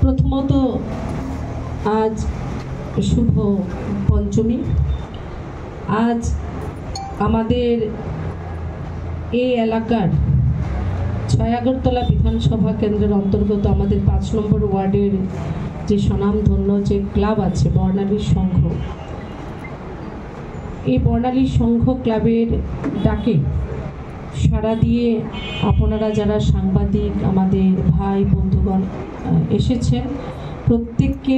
প্রথমত আজ শুভ পঞ্চমী। আজ আমাদের এই এলাকার ৬ আগরতলা বিধানসভা কেন্দ্রের অন্তর্গত আমাদের ৫ নম্বর ওয়ার্ডের যে স্বনামধন্য যে ক্লাব আছে বর্ণালী সংঘ, এই বর্ণালী সংঘ ক্লাবের ডাকে সাড়া দিয়ে আপনারা যারা সাংবাদিক আমাদের ভাই বন্ধুগণ এসেছেন, প্রত্যেককে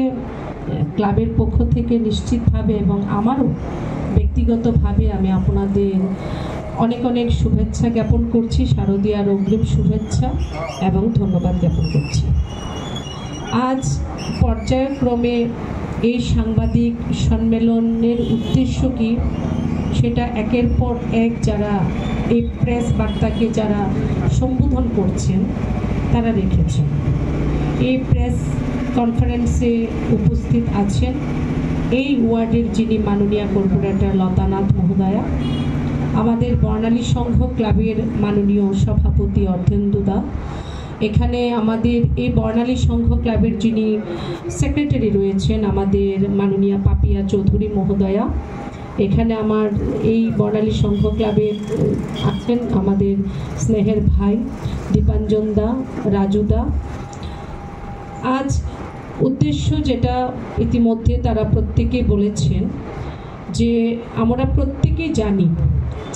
ক্লাবের পক্ষ থেকে নিশ্চিতভাবে এবং আমারও ব্যক্তিগতভাবে আমি আপনাদের অনেক অনেক শুভেচ্ছা জ্ঞাপন করছি, শারদীয়ার অগ্রিম শুভেচ্ছা এবং ধন্যবাদ জ্ঞাপন করছি। আজ পর্যায়ক্রমে এই সাংবাদিক সম্মেলনের উদ্দেশ্য কি সেটা একের পর এক যারা এই প্রেস বার্তাকে যারা সম্বোধন করছেন তারা রেখেছেন। এই প্রেস কনফারেন্সে উপস্থিত আছেন এই ওয়ার্ডের যিনি মাননীয় কর্পোরেটর লতানাথ মহোদয়া, আমাদের বর্ণালী সংঘ ক্লাবের মাননীয় সভাপতি অর্ধেন্দুদা, এখানে আমাদের এই বর্ণালী সংঘ ক্লাবের যিনি সেক্রেটারি রয়েছেন আমাদের মাননীয় পাপিয়া চৌধুরী মহোদয়া, এখানে আমার এই বর্ণালী সংঘ ক্লাবে আছেন আমাদের স্নেহের ভাই দীপাঞ্জন দা, রাজু দা। আজ উদ্দেশ্য যেটা ইতিমধ্যে তারা প্রত্যেকেই বলেছেন যে আমরা প্রত্যেকেই জানি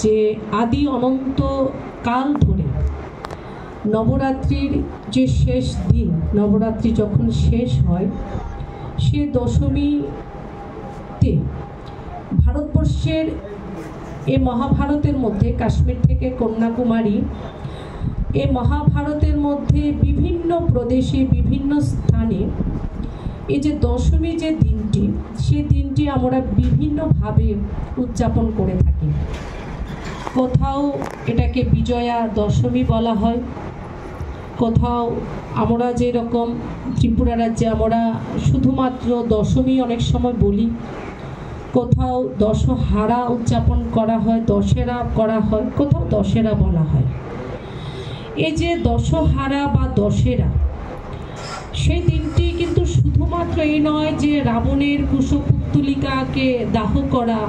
যে আদি অনন্ত কাল ধরে নবরাত্রির যে শেষ দিন, নবরাত্রি যখন শেষ হয় সে দশমীতে ভারতবর্ষের এই মহাভারতের মধ্যে কাশ্মীর থেকে কন্যাকুমারী এই মহাভারতের মধ্যে বিভিন্ন প্রদেশে বিভিন্ন স্থানে এই যে দশমী যে দিনটি, সেই দিনটি আমরা বিভিন্নভাবে উদযাপন করে থাকি। কোথাও এটাকে বিজয়া দশমী বলা হয়, কোথাও আমরা যেরকম ত্রিপুরা রাজ্যে আমরা শুধুমাত্র দশমী অনেক সময় বলি, কোথাও দশহারা উদযাপন করা হয়, দশেরা করা হয়, কোথাও দশেরা বলা হয়। এই যে দশহারা বা দশেরা, সেই দিনটি কিন্তু শুধুমাত্র এই নয় যে রাবণের কুশপুত্তলিকাকে দাহ করা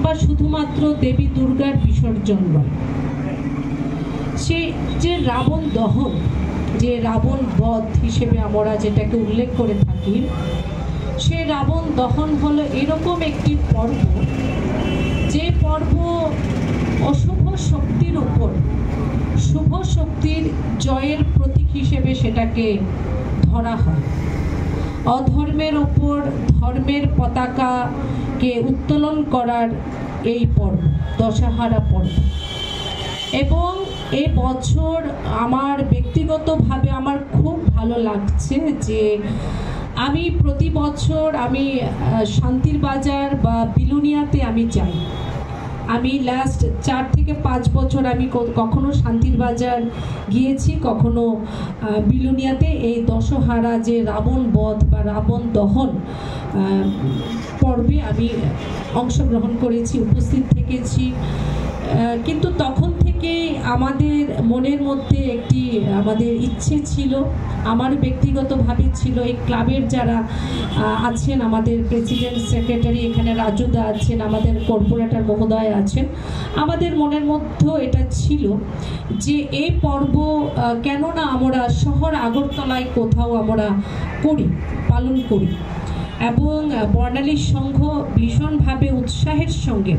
বা শুধুমাত্র দেবী দুর্গার বিসর্জন নয়, সে যে রাবণ দহন, যে রাবণ বধ হিসেবে আমরা যেটাকে উল্লেখ করে থাকি, সে রাবণ দহন হলো এরকম একটি পর্ব, যে পর্ব অশুভ শক্তির উপর শুভ শক্তির জয়ের প্রতীক হিসেবে সেটাকে ধরা হয়। অধর্মের ওপর ধর্মের পতাকাকে উত্তোলন করার এই পর্ব দশহারা পর্ব। এবং এই বছর আমার ব্যক্তিগতভাবে আমার খুব ভালো লাগছে যে আমি প্রতি বছর আমি শান্তির বাজার বা বিলুনিয়াতে আমি যাই। আমি লাস্ট 4 থেকে 5 বছর আমি কখনো শান্তির বাজার গিয়েছি, কখনো বিলুনিয়াতে এই দশহারা যে রাবণ বধ বা রাবণ দহন পর্বে আমি অংশগ্রহণ করেছি, উপস্থিত থেকেছি। কিন্তু তখন থেকে আমাদের মনের মধ্যে একটি আমাদের ইচ্ছে ছিল, আমার ব্যক্তিগতভাবে ছিল, এই ক্লাবের যারা আছেন আমাদের প্রেসিডেন্ট সেক্রেটারি এখানে রাজুদা আছেন, আমাদের কর্পোরেটর মহোদয় আছেন, আমাদের মনের মধ্যেও এটা ছিল যে এই পর্ব কেন না আমরা শহর আগরতলায় কোথাও আমরা করি, পালন করি। এবং বর্ণালী সংঘ ভীষণভাবে উৎসাহের সঙ্গে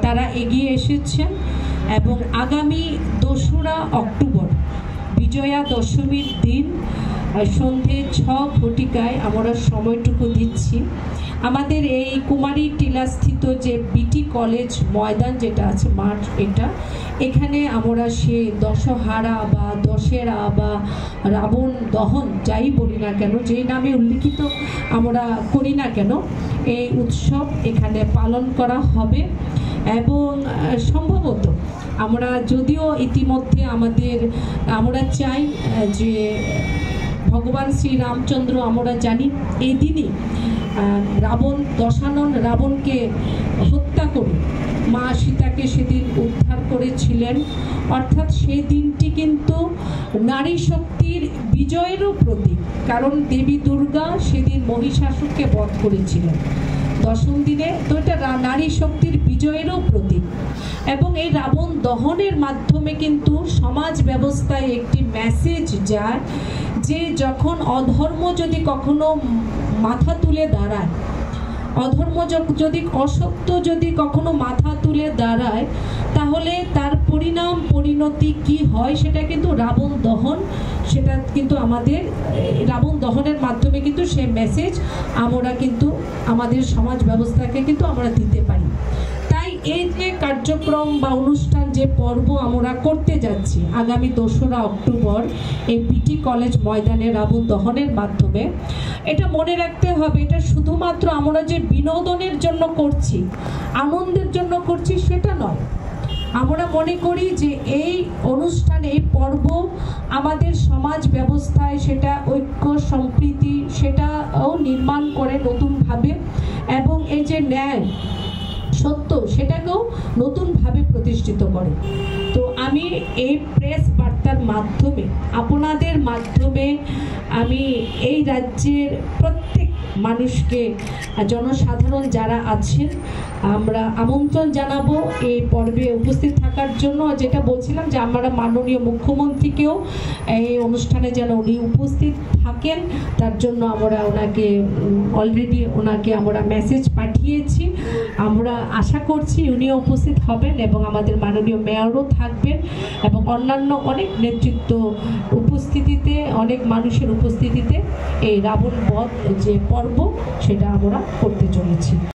তারা এগিয়ে এসেছেন এবং আগামী 2রা অক্টোবর বিজয়া দশমীর দিন সন্ধে 6 ঘটিকায় আমরা সময়টুকু দিচ্ছি। আমাদের এই কুমারী টিলাস্থিত যে বিটি কলেজ ময়দান যেটা আছে মাঠ, এখানে আমরা সে দশহারা বা দশেরা বা রাবণ দহন যাই বলি না কেন, যেই নামে উল্লিখিত আমরা করি না কেন, এই উৎসব এখানে পালন করা হবে। এবং সম্ভবত আমরা যদিও ইতিমধ্যে আমরা চাই যে ভগবান শ্রীরামচন্দ্র আমরা জানি এই দিনই রাবণ দশানন রাবণকে হত্যা করে মা সীতাকে সেদিন উদ্ধার করেছিলেন। অর্থাৎ সেই দিনটি কিন্তু নারী শক্তির বিজয়েরও প্রতীক, কারণ দেবী দুর্গা সেদিন মহিষাসুরকে বধ করেছিলেন দশম দিনে। তো এটা নারী শক্তির বিজয়েরও প্রতীক, এবং এই রাবণ দহনের মাধ্যমে কিন্তু সমাজ ব্যবস্থায় একটি মেসেজ যায় যে যখন অধর্ম যদি কখনো মাথা তুলে দাঁড়ায়, অধর্ম যদি অসত্য যদি কখনো মাথা তুলে দাঁড়ায়, তাহলে তার পরিণতি কি হয় সেটা কিন্তু রাবণ দহন, সেটা কিন্তু আমাদের রাবণ দহনের মাধ্যমে কিন্তু সে মেসেজ আমরা কিন্তু আমাদের সমাজ ব্যবস্থাকে কিন্তু আমরা দিতে পারি। তাই এই যে কার্যক্রম বা অনুষ্ঠান, যে পর্ব আমরা করতে যাচ্ছি আগামী 2রা অক্টোবর এই বিটি কলেজ ময়দানে রাবণ দহনের মাধ্যমে, এটা মনে রাখতে হবে এটা শুধুমাত্র আমরা যে বিনোদনের জন্য করছি, আনন্দের জন্য করছি সেটা নয়। আমরা মনে করি যে এই অনুষ্ঠান, এই পর্ব আমাদের সমাজ ব্যবস্থায় সেটা ঐক্য সম্প্রীতি সেটাও নির্মাণ করে নতুনভাবে, এবং এই যে ন্যায় সত্য সেটাকেও নতুনভাবে প্রতিষ্ঠিত করে। তো আমি এই প্রেস বার্তার মাধ্যমে, আপনাদের মাধ্যমে আমি এই রাজ্যের প্রত্যেক মানুষকে, জনসাধারণ যারা আছেন, আমরা আমন্ত্রণ জানাবো এই পর্বে উপস্থিত থাকার জন্য। যেটা বলছিলাম যে আমরা মাননীয় মুখ্যমন্ত্রীকেও এই অনুষ্ঠানে যেন উনি উপস্থিত থাকেন, তার জন্য আমরা ওনাকে অলরেডি আমরা মেসেজ পাঠিয়েছি। আমরা আশা করছি উনিও উপস্থিত হবেন এবং আমাদের মাননীয় মেয়রও থাকবেন, এবং অন্যান্য অনেক নেতৃত্ব উপস্থিতিতে, অনেক মানুষের উপস্থিতিতে এই রাবণ বধ যে পর্ব সেটা আমরা করতে চলেছি।